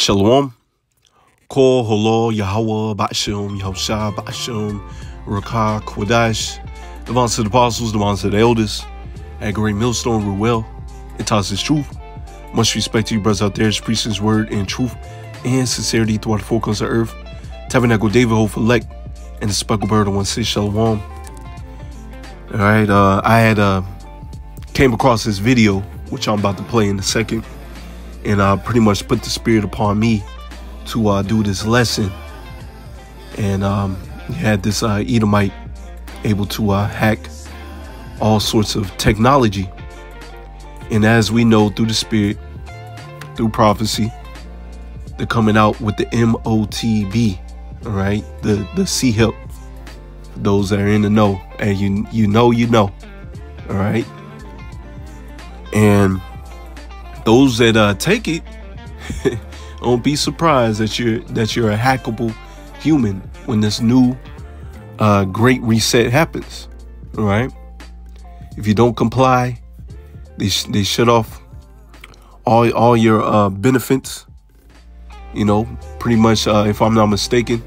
Shalom. Kol Holo Yahweh Ba'Shem Yahushua Ba'Shem Rakah Kodash. The bonds to the apostles, the bonds to the elders. At Great Millstone, Ruel. It tells his truth. Much respect to you brothers out there. It's preaching his word in truth and sincerity throughout the four corners of earth. Tabernacle David, Hope Elect, and the speckled bird on 1-6 Shalom. Alright, I had came across this video, which I'm about to play in a second. And pretty much put the spirit upon me to do this lesson. And you had this Edomite able to hack all sorts of technology. And as we know, through the spirit, through prophecy, they're coming out with the MOTB, all right? The C-HIP, for those that are in the know. And you know, all right? And those that take it, don't be surprised that you're a hackable human when this new great reset happens. All right. If you don't comply, they shut off all your benefits. You know, pretty much, if I'm not mistaken,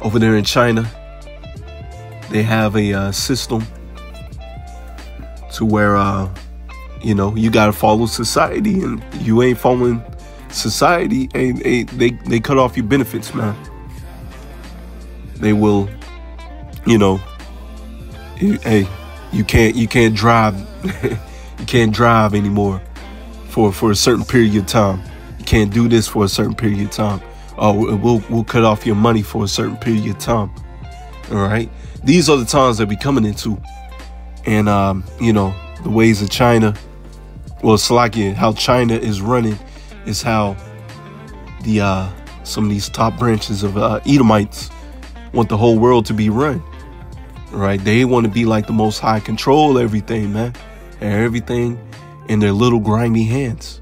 over there in China, they have a system to where you know, you gotta follow society, and you ain't following society, they cut off your benefits, man. They will, you know, hey, you can't drive, you can't drive anymore for a certain period of time. You can't do this for a certain period of time. Oh, we'll cut off your money for a certain period of time. All right, these are the times that we're coming into, and you know, the ways of China. Well, Salakia, how China is running is how the some of these top branches of Edomites want the whole world to be run. Right? They want to be like the Most High, control everything, man, and everything in their little grimy hands.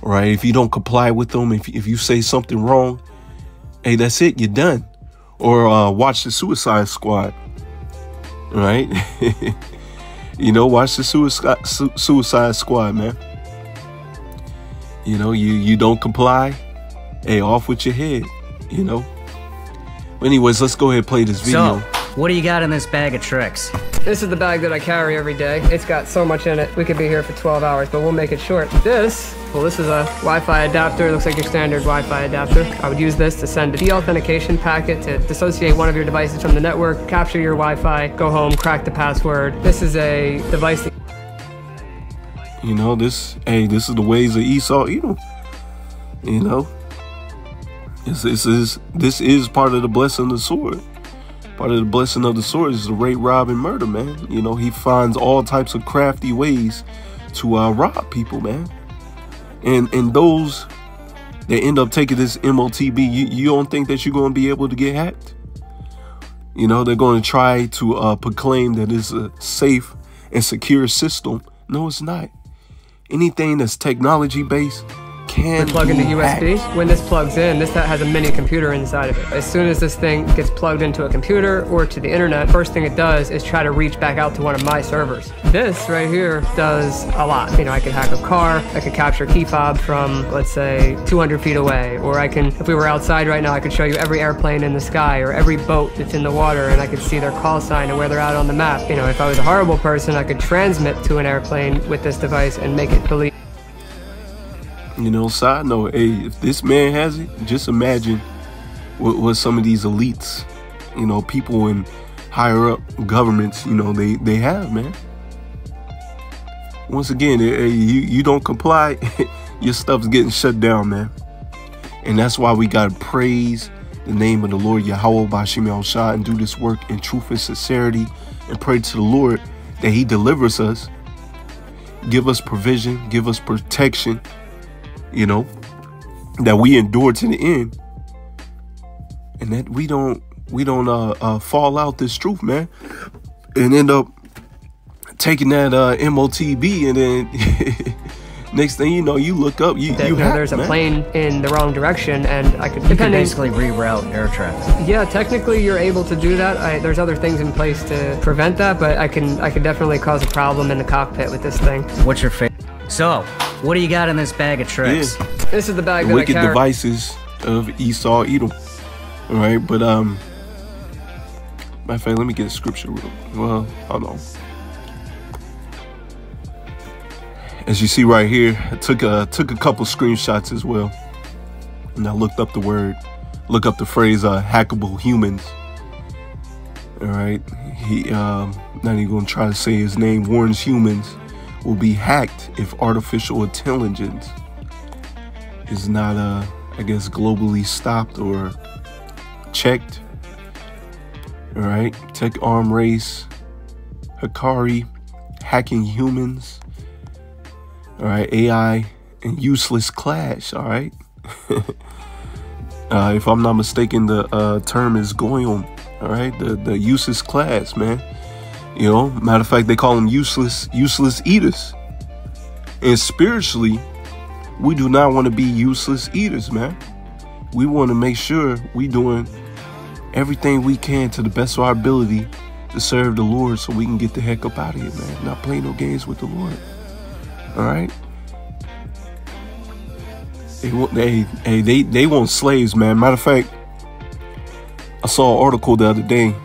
Right? If you don't comply with them, if you say something wrong, hey, that's it, you're done. Or watch the Suicide Squad. Right? You know, watch the Suicide Squad, man. You know, you don't comply, hey, off with your head, you know. But anyways, let's go ahead and play this video. So, what do you got in this bag of tricks? This is the bag that I carry every day. It's got so much in it. We could be here for 12 hours, but we'll make it short. This is a Wi-Fi adapter. It looks like your standard Wi-Fi adapter. I would use this to send a deauthentication packet to dissociate one of your devices from the network, capture your Wi-Fi, go home, crack the password. This is a device that... You know, this is the ways of Esau, Edom. You know, this is part of the blessing of the sword. Part of the blessing of the sword is the rape, rob, and murder, man. You know, he finds all types of crafty ways to rob people, man. And those that end up taking this MOTB, you don't think that you're going to be able to get hacked? You know, they're going to try to proclaim that it's a safe and secure system. No, it's not. Anything that's technology based can plug into USB. hacked. When this plugs in, this has a mini computer inside of it. As soon as this thing gets plugged into a computer or to the internet, first thing it does is try to reach back out to one of my servers. This right here does a lot. You know, I could hack a car, I could capture key fob from, let's say, 200 feet away, or I can, if we were outside right now, I could show you every airplane in the sky or every boat that's in the water, and I could see their call sign and where they're at on the map. You know, if I was a horrible person, I could transmit to an airplane with this device and make it believe. You know, side note, hey, if this man has it, just imagine what some of these elites, you know, people in higher up governments, you know, they have, man. Once again, hey, you don't comply, your stuff's getting shut down, man. And that's why we got to praise the name of the Lord Yahweh Ba'Shem Yahushua and do this work in truth and sincerity and pray to the Lord that he delivers us, give us provision, give us protection, you know, that we endure to the end, and that we don't fall out this truth, man, and end up taking that MOTB, and then next thing you know, you look up, there's a plane in the wrong direction, and I could basically reroute air traffic. Yeah, technically you're able to do that. There's other things in place to prevent that, but I can definitely cause a problem in the cockpit with this thing. What's your favorite? So, what do you got in this bag of tricks? Yeah. This is the bag the that wicked I carry. devices of Esau, Edom. All right, but matter of fact, let me get a scripture real. Well, hold on. As you see right here, I took a couple screenshots as well, and I looked up the phrase hackable humans. All right, he not even gonna try to say his name. Warns humans will be hacked if artificial intelligence is not I guess globally stopped or checked. All right, tech arm race, Hikari, hacking humans. All right, AI and useless clash. All right. If I'm not mistaken, the term is goyim. All right, the useless class, man. You know, matter of fact, they call them useless eaters. And spiritually, we do not want to be useless eaters, man. We want to make sure we doing everything we can to the best of our ability to serve the Lord, so we can get the heck up out of here, man. Not play no games with the Lord. All right. They want slaves, man. Matter of fact, I saw an article the other day.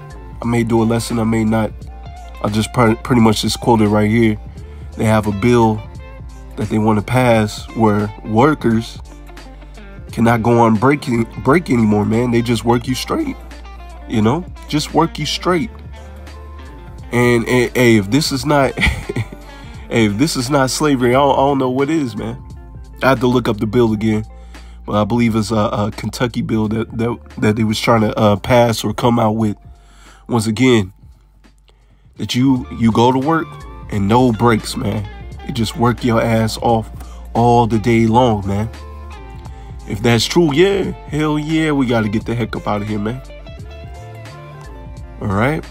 I may do a lesson, I may not. I just pretty much just quoted right here. They have a bill that they want to pass where workers cannot go on break anymore, man. They just work you straight. You know, just work you straight. And hey, if this is not, if this is not slavery, I don't know what is, man. I had to look up the bill again, but I believe it's a Kentucky bill that they was trying to pass or come out with. Once again, that you go to work and no breaks, man. You just work your ass off all the day long, man. If that's true, yeah, hell yeah, we got to get the heck up out of here, man. All right.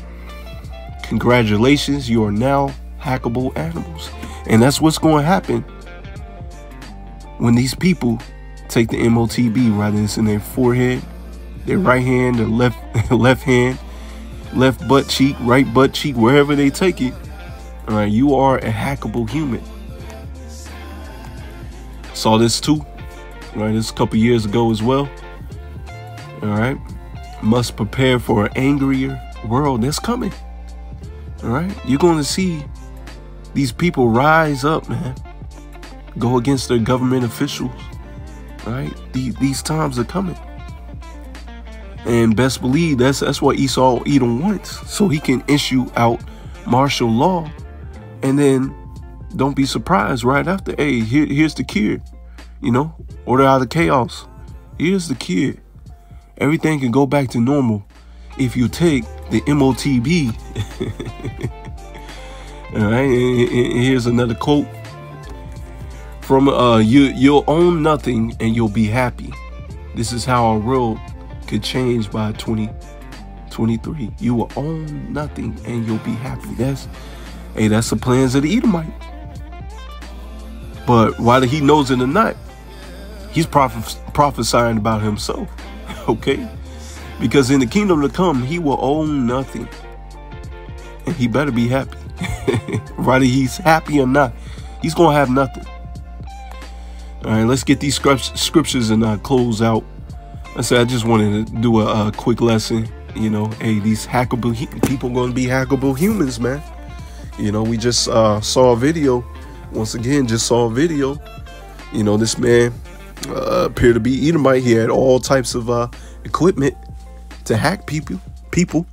Congratulations, you are now hackable animals. And that's what's going to happen when these people take the MOTB, whether it's in their forehead, their right hand, their left hand, left butt cheek, right butt cheek, wherever they take it. All right, you are a hackable human. Saw this too. Right, this a couple years ago as well. All right, must prepare for an angrier world that's coming. All right, you're going to see these people rise up, man. Go against their government officials. All right, these times are coming. And best believe that's what Esau Edom wants, so he can issue out martial law, and then don't be surprised right after. Hey, here's the cure. You know, order out of chaos. Here's the cure. Everything can go back to normal if you take the MOTB. All right, and here's another quote from you'll own nothing and you'll be happy. This is how our world could change by 2023. You will own nothing and you'll be happy. That's the plans of the Edomite. But whether he knows it or not, he's prophesying about himself. Okay, because in the kingdom to come, he will own nothing, and he better be happy. Whether he's happy or not, he's gonna have nothing. All right, let's get these scriptures and close out. I said I just wanted to do a quick lesson. You know, hey, these hackable people gonna be hackable humans, man. You know, we just saw a video. Once again, just saw a video. You know, this man appeared to be Edomite. He had all types of equipment to hack people.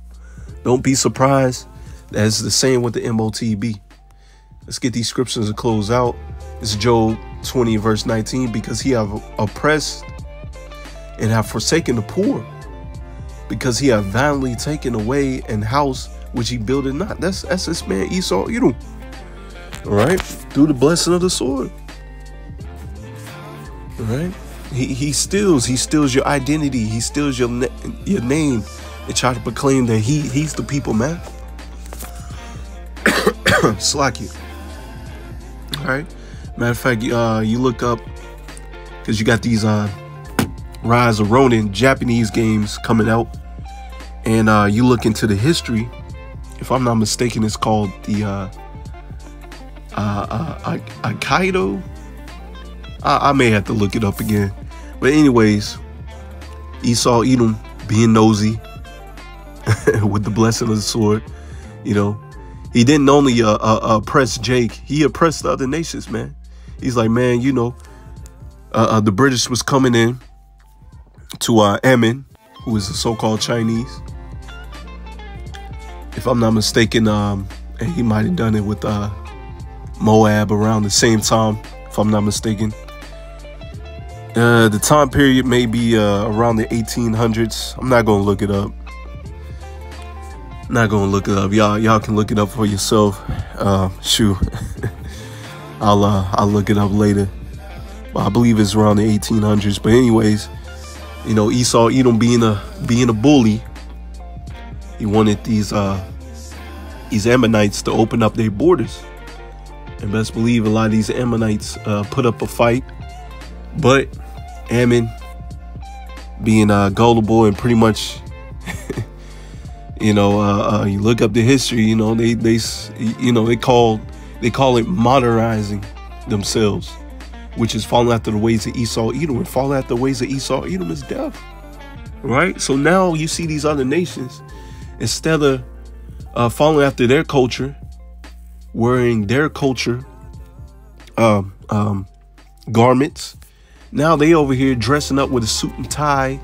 Don't be surprised. That's the same with the MOTB. Let's get these scriptures to close out. It's Job 20 verse 19. Because he have oppressed and have forsaken the poor, because he have violently taken away an house which he builded not. That's this man Esau Edom. All right, through the blessing of the sword. All right, he steals your identity. He steals your name and try to proclaim that he's the people, man. Slack you. All right. Matter of fact, you look up, because you got these Rise of Ronin Japanese games coming out, and you look into the history. If I'm not mistaken, it's called the Aikido. I may have to look it up again. But anyways, Esau, Edom, being nosy with the blessing of the sword, you know, he didn't only oppress Jake, he oppressed the other nations, man. He's like, man, you know, the British was coming in to Ammon, who is the so-called Chinese. If I'm not mistaken, and he might have done it with Moab around the same time, if I'm not mistaken. The time period may be around the 1800s. I'm not gonna look it up. Y'all can look it up for yourself. Shoot, I'll look it up later. But I believe it's around the 1800s. But anyways, you know, Esau, Edom being a bully, he wanted these Ammonites to open up their borders. And best believe a lot of these Ammonites put up a fight. But Ammon, being gullible and pretty much, you know, you look up the history, you know, they call it modernizing themselves, which is following after the ways of Esau, Edom. And following after the ways of Esau, Edom is death. Right? So now you see these other nations, instead of following after their culture, wearing their culture garments, now they over here dressing up with a suit and tie.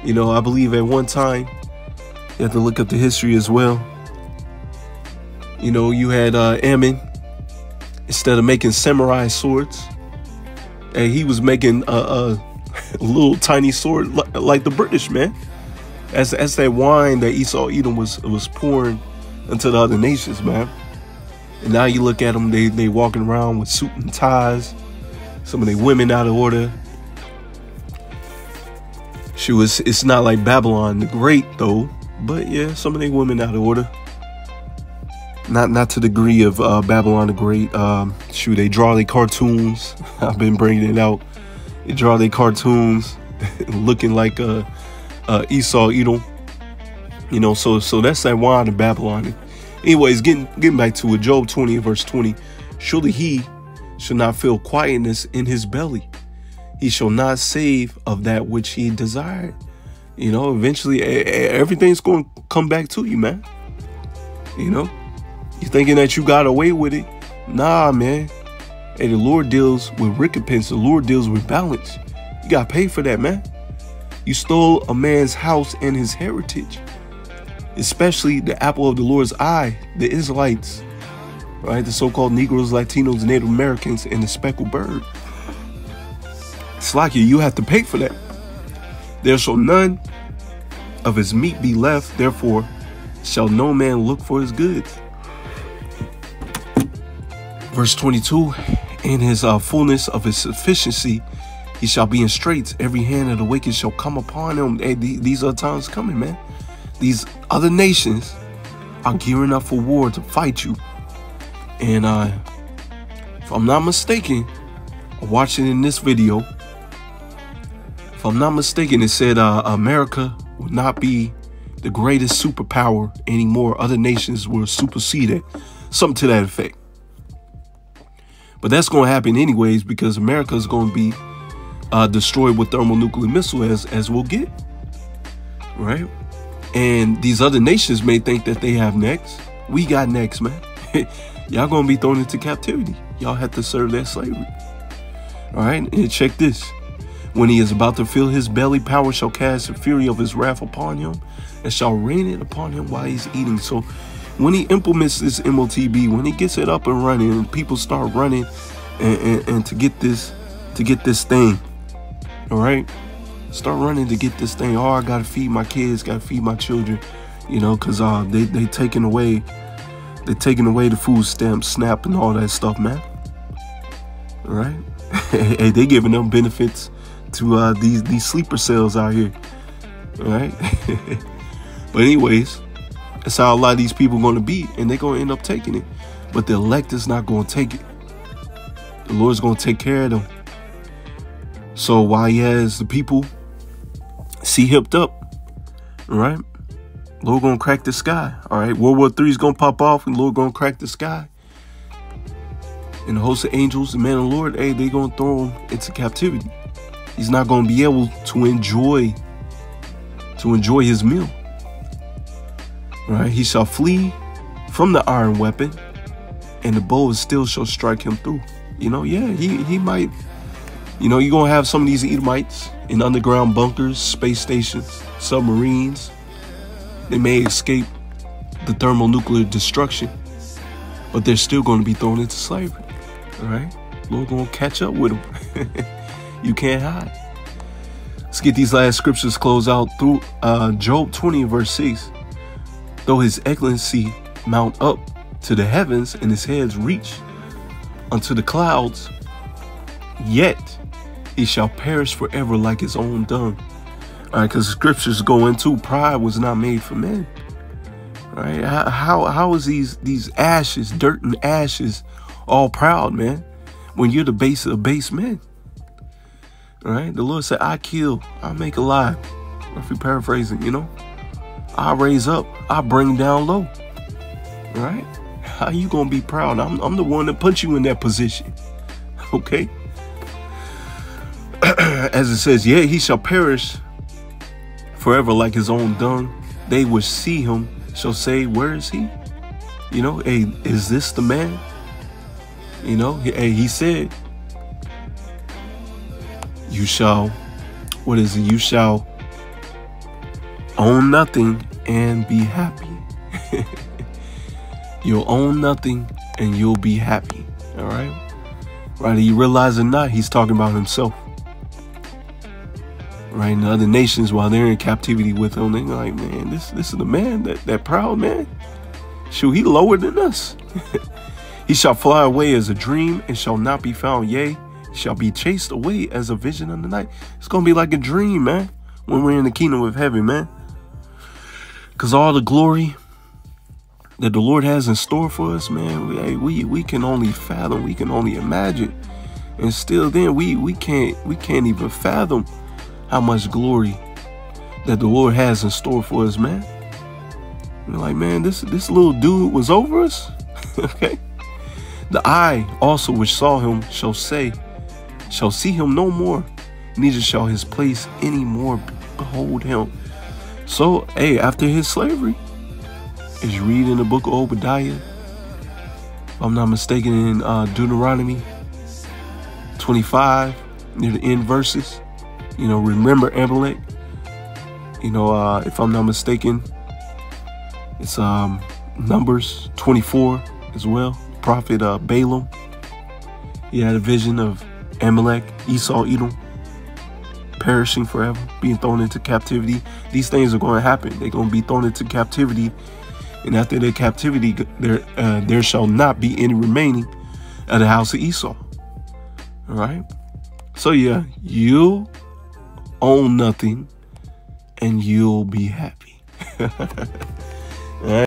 You know, I believe at one time, you have to look up the history as well. You know, you had Ammon, instead of making samurai swords, and he was making a little tiny sword like the British, man. As that wine that Esau Edom was pouring into the other nations, man. And now you look at them, they walking around with suit and ties. Some of the women out of order. It's not like Babylon the Great though, but yeah, some of the women out of order. Not to the degree of Babylon the Great. They draw their cartoons. I've been bringing it out. They draw their cartoons, looking like Esau Edom. You know, so that's that wine of Babylon. Anyways, getting back to it, Job 20 verse 20. Surely he shall not feel quietness in his belly. He shall not save of that which he desired. You know, eventually everything's going to come back to you, man. You know, you thinking that you got away with it. Nah, man. Hey, the Lord deals with recompense. The Lord deals with balance. You got to pay for that, man. You stole a man's house and his heritage, especially the apple of the Lord's eye, the Israelites, right? The so-called Negroes, Latinos, Native Americans, and the speckled bird. It's like you have to pay for that. There shall none of his meat be left, therefore shall no man look for his goods. Verse 22, in his fullness of his sufficiency, he shall be in straits. Every hand of the wicked shall come upon him. Hey, these are times coming, man. These other nations are gearing up for war to fight you. And if I'm not mistaken, I watched it in this video. If I'm not mistaken, it said America will not be the greatest superpower anymore. Other nations will supersede it. Something to that effect. But that's going to happen anyways, because America is going to be destroyed with thermonuclear missile as we'll get. Right? And these other nations may think that they have next. We got next, man. Y'all going to be thrown into captivity. Y'all have to serve that slavery. All right? And check this. When he is about to fill his belly, power shall cast the fury of his wrath upon him, and shall rain it upon him while he's eating. So when he implements this MOTB, when he gets it up and running, and people start running and to get this thing, all right, start running to get this thing. Oh, I gotta feed my kids, gotta feed my children, you know, because they taking away the food stamp, SNAP, and all that stuff, man. All right. Hey, they giving them benefits to these sleeper cells out here. All right. But anyways, that's how a lot of these people are going to be, and they're going to end up taking it. But the elect is not going to take it. The Lord's going to take care of them. So while he has the people hipped up, all right, Lord going to crack the sky. All right, World War III is going to pop off, and Lord going to crack the sky. and the host of angels, the man of the Lord, hey, they going to throw him into captivity. He's not going to be able to enjoy his meal. Right? He shall flee from the iron weapon, and the bow still shall strike him through. You know, yeah, he might, you know, you're going to have some of these Edomites in underground bunkers, space stations, submarines. They may escape the thermonuclear destruction, but they're still going to be thrown into slavery. All right? Lord going to catch up with them. You can't hide. Let's get these last scriptures closed out through Job 20 verse 6. Though his excellency mount up to the heavens and his heads reach unto the clouds, yet he shall perish forever like his own dung. All right, because the scriptures go into pride was not made for men. All right, how is these ashes, dirt and ashes, all proud, man, when you're the base of base men? All right, the Lord said, I kill, I make alive. Roughly paraphrasing, you know, I raise up, I bring down low. All right, how you gonna be proud? I'm the one that put you in that position. Okay. As it says, yeah, he shall perish forever like his own dung. They which see him shall say, where is he? You know, hey, is this the man? You know, hey, he said, you shall, what is it? You shall own nothing and be happy. You'll own nothing and you'll be happy. All right. Right. You realize or not, he's talking about himself. Right. And the other nations, while they're in captivity with him, they're like, man, this is the man, that proud man. Shoot, he lower than us. He shall fly away as a dream and shall not be found. Yea, shall be chased away as a vision of the night. It's going to be like a dream, man, when we're in the kingdom of heaven, man. Because all the glory that the Lord has in store for us, man, we can only fathom, we can only imagine. And still then, we can't even fathom how much glory that the Lord has in store for us, man. We're like, man, this little dude was over us. Okay. The eye also which saw him shall see him no more, neither shall his place any more behold him. So, hey, after his slavery, as you read in the book of Obadiah, if I'm not mistaken, in Deuteronomy 25, near the end verses, you know, remember Amalek. You know, if I'm not mistaken, it's Numbers 24 as well. Prophet Balaam, he had a vision of Amalek, Esau, Edom, perishing forever, being thrown into captivity. These things are going to happen. They're going to be thrown into captivity. And after their captivity, there shall not be any remaining of the house of Esau. All right. So, yeah, you'll own nothing and you'll be happy. All right.